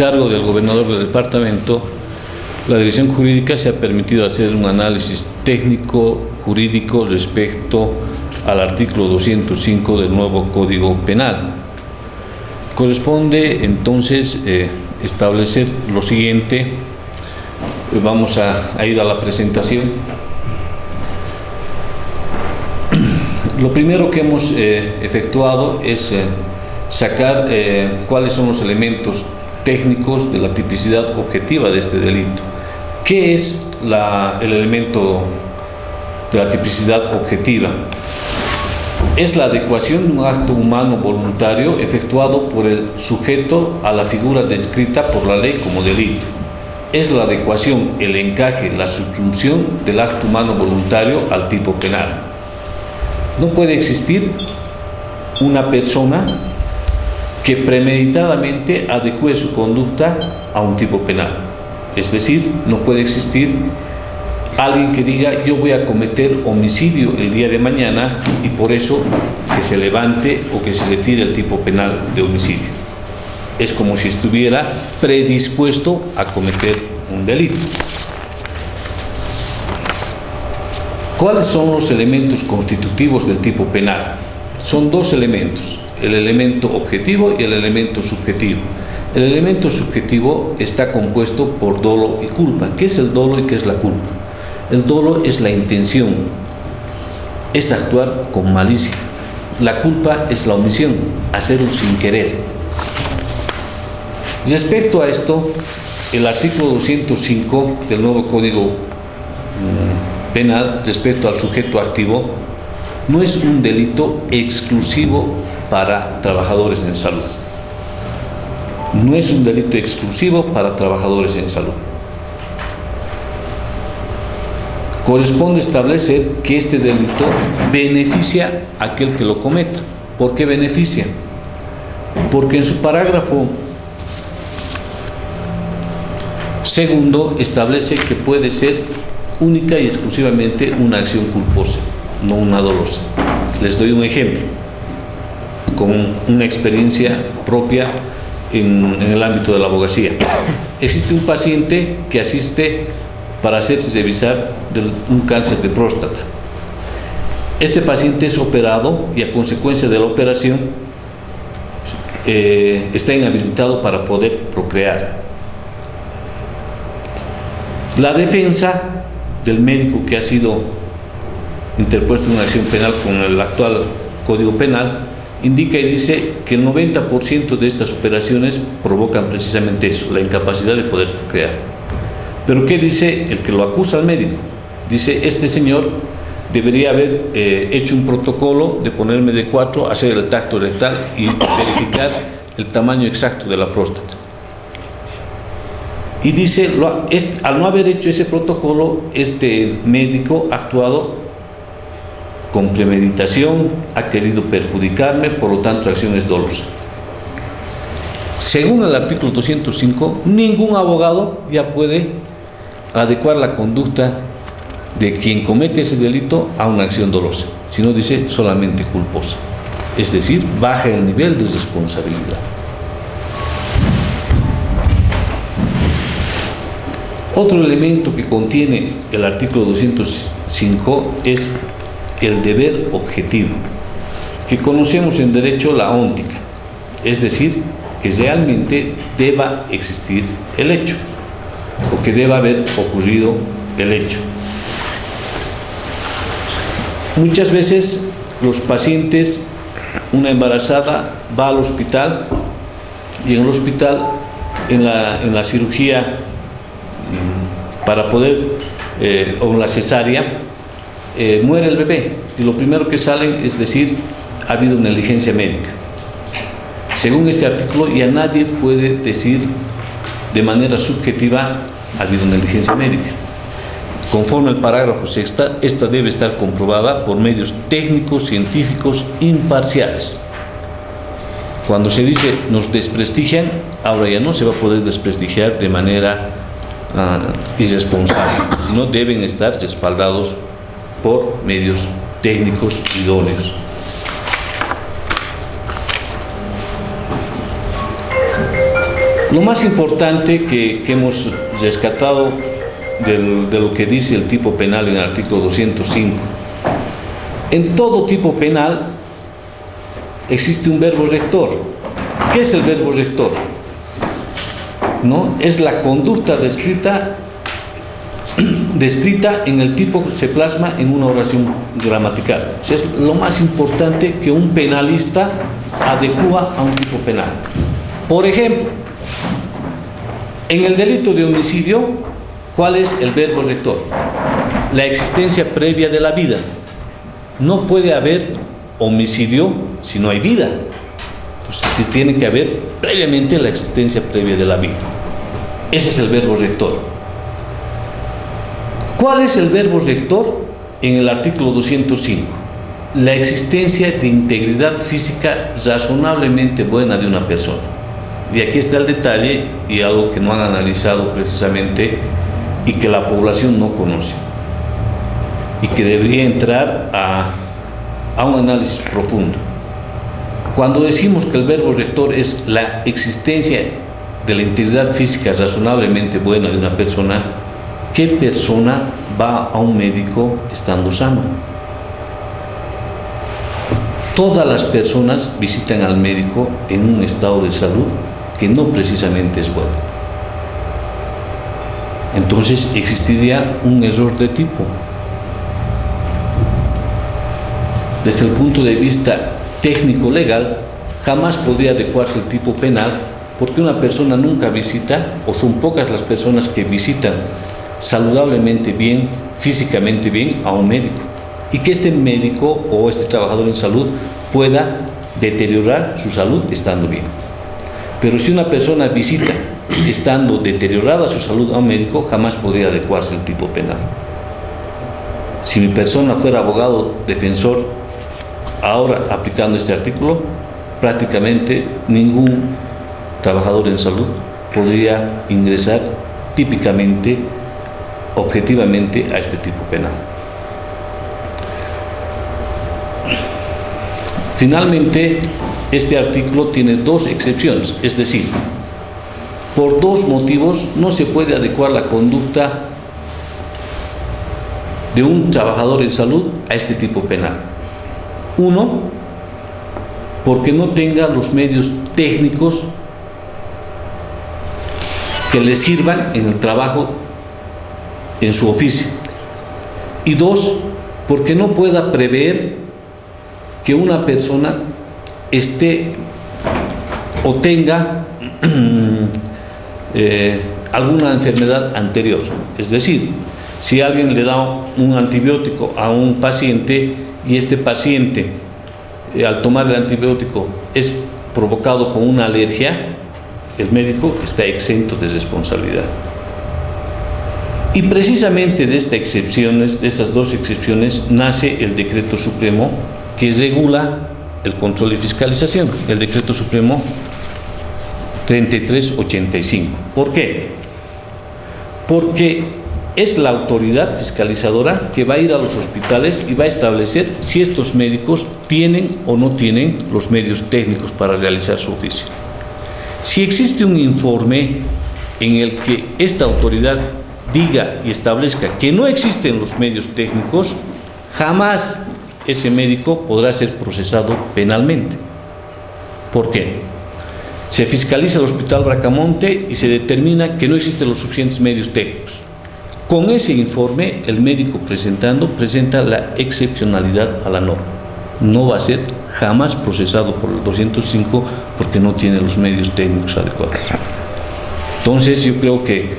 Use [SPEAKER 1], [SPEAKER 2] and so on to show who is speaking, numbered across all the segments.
[SPEAKER 1] cargo del gobernador del departamento, la Dirección Jurídica se ha permitido hacer un análisis técnico jurídico respecto al artículo 205 del nuevo Código Penal. Corresponde entonces establecer lo siguiente. Vamos a ir a la presentación. Lo primero que hemos efectuado es sacar cuáles son los elementos técnicos de la tipicidad objetiva de este delito. ¿Qué es el elemento de la tipicidad objetiva? Es la adecuación de un acto humano voluntario efectuado por el sujeto a la figura descrita por la ley como delito. Es la adecuación, el encaje, la subsunción del acto humano voluntario al tipo penal. No puede existir una persona que premeditadamente adecue su conducta a un tipo penal. Es decir, no puede existir alguien que diga yo voy a cometer homicidio el día de mañana y por eso que se levante o que se retire el tipo penal de homicidio. Es como si estuviera predispuesto a cometer un delito. ¿Cuáles son los elementos constitutivos del tipo penal? Son dos elementos, el elemento objetivo y el elemento subjetivo. El elemento subjetivo está compuesto por dolo y culpa. ¿Qué es el dolo y qué es la culpa? El dolo es la intención, es actuar con malicia. La culpa es la omisión, hacerlo sin querer. Respecto a esto, el artículo 205 del nuevo Código Penal, respecto al sujeto activo, no es un delito exclusivo para trabajadores en salud. No es un delito exclusivo para trabajadores en salud. Corresponde establecer que este delito beneficia a aquel que lo cometa. ¿Por qué beneficia? Porque en su parágrafo segundo establece que puede ser única y exclusivamente una acción culposa, no una dolosa. Les doy un ejemplo con una experiencia propia en el ámbito de la abogacía. Existe un paciente que asiste para hacerse revisar un cáncer de próstata. Este paciente es operado y a consecuencia de la operación está inhabilitado para poder procrear. La defensa del médico que ha sido interpuesto en una acción penal con el actual Código Penal indica y dice que el 90% de estas operaciones provocan precisamente eso, la incapacidad de poder procrear. Pero ¿qué dice el que lo acusa al médico? Dice, este señor debería haber hecho un protocolo de ponerme de 4, hacer el tacto rectal y verificar el tamaño exacto de la próstata. Y dice, al no haber hecho ese protocolo, este médico ha actuado con premeditación, ha querido perjudicarme, por lo tanto, acción es dolosa. Según el artículo 205, ningún abogado ya puede adecuar la conducta de quien comete ese delito a una acción dolosa, sino dice solamente culposa. Es decir, baja el nivel de responsabilidad. Otro elemento que contiene el artículo 205 es el deber objetivo, que conocemos en derecho la óntica, es decir, que realmente deba existir el hecho, o que deba haber ocurrido el hecho. Muchas veces los pacientes, una embarazada va al hospital y en el hospital, en la cirugía para poder, o en la cesárea, muere el bebé y lo primero que sale es decir, ha habido negligencia médica. Según este artículo, ya nadie puede decir de manera subjetiva ha habido negligencia médica. Conforme al parágrafo sexta, esta debe estar comprobada por medios técnicos, científicos, imparciales. Cuando se dice nos desprestigian, ahora ya no se va a poder desprestigiar de manera irresponsable, sino deben estar respaldados por medios técnicos idóneos. Lo más importante que hemos rescatado de lo que dice el tipo penal en el artículo 205, en todo tipo penal existe un verbo rector. ¿Qué es el verbo rector? ¿No? Es la conducta descrita en el tipo que se plasma en una oración gramatical. O sea, es lo más importante que un penalista adecua a un tipo penal. Por ejemplo, en el delito de homicidio, ¿cuál es el verbo rector? La existencia previa de la vida. No puede haber homicidio si no hay vida. Entonces, tiene que haber previamente la existencia previa de la vida. Ese es el verbo rector. ¿Cuál es el verbo rector? En el artículo 205. La existencia de integridad física razonablemente buena de una persona. Y aquí está el detalle y algo que no han analizado precisamente y que la población no conoce y que debería entrar a un análisis profundo. Cuando decimos que el verbo rector es la existencia de la integridad física razonablemente buena de una persona, ¿qué persona va a un médico estando sano? Todas las personas visitan al médico en un estado de salud que no precisamente es bueno. Entonces existiría un error de tipo. Desde el punto de vista técnico-legal, jamás podría adecuarse el tipo penal porque una persona nunca visita, o son pocas las personas que visitan saludablemente bien, físicamente bien, a un médico. Y que este médico o este trabajador en salud pueda deteriorar su salud estando bien. Pero si una persona visita estando deteriorada su salud a un médico, jamás podría adecuarse el tipo penal. Si mi persona fuera abogado defensor, ahora aplicando este artículo, prácticamente ningún trabajador en salud podría ingresar típicamente, objetivamente, a este tipo penal. Finalmente, este artículo tiene dos excepciones, es decir, por dos motivos no se puede adecuar la conducta de un trabajador en salud a este tipo penal. Uno, porque no tenga los medios técnicos que le sirvan en el trabajo, en su oficio. Y dos, porque no pueda prever que una persona esté o tenga alguna enfermedad anterior. Es decir, si alguien le da un antibiótico a un paciente y este paciente al tomar el antibiótico es provocado con una alergia, el médico está exento de responsabilidad. Y precisamente de estas dos excepciones nace el Decreto Supremo que regula el control y fiscalización, el Decreto Supremo 3385. ¿Por qué? Porque es la autoridad fiscalizadora que va a ir a los hospitales y va a establecer si estos médicos tienen o no tienen los medios técnicos para realizar su oficio. Si existe un informe en el que esta autoridad diga y establezca que no existen los medios técnicos, jamás ese médico podrá ser procesado penalmente. ¿Por qué? Se fiscaliza el Hospital Bracamonte y se determina que no existen los suficientes medios técnicos. Con ese informe, el médico presenta la excepcionalidad a la norma. No va a ser jamás procesado por el 205 porque no tiene los medios técnicos adecuados. Entonces, yo creo que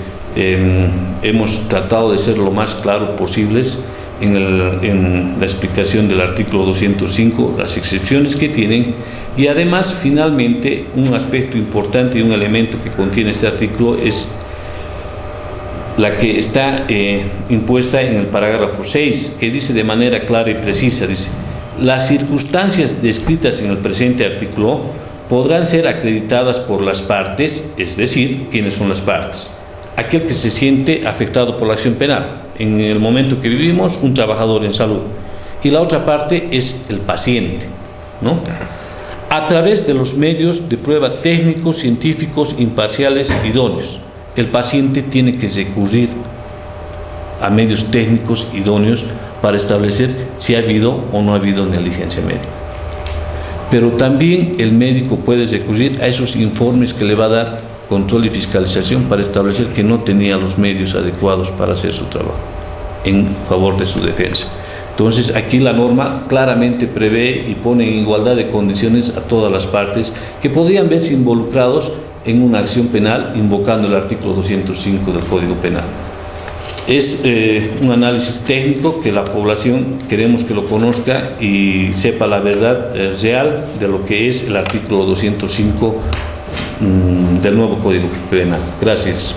[SPEAKER 1] hemos tratado de ser lo más claro posibles en la explicación del artículo 205, las excepciones que tienen, y además, finalmente, un aspecto importante y un elemento que contiene este artículo es la que está impuesta en el parágrafo 6, que dice de manera clara y precisa, dice: las circunstancias descritas en el presente artículo podrán ser acreditadas por las partes, es decir, ¿quiénes son las partes? Aquel que se siente afectado por la acción penal. En el momento que vivimos, un trabajador en salud. Y la otra parte es el paciente, ¿no? a través de los medios de prueba técnicos, científicos, imparciales, idóneos. El paciente tiene que recurrir a medios técnicos idóneos para establecer si ha habido o no ha habido negligencia médica. Pero también el médico puede recurrir a esos informes que le va a dar control y fiscalización para establecer que no tenía los medios adecuados para hacer su trabajo en favor de su defensa. Entonces, aquí la norma claramente prevé y pone en igualdad de condiciones a todas las partes que podrían verse involucrados en una acción penal invocando el artículo 205 del Código Penal. Es un análisis técnico que la población queremos que lo conozca y sepa la verdad real de lo que es el artículo 205 del nuevo Código Penal. Gracias.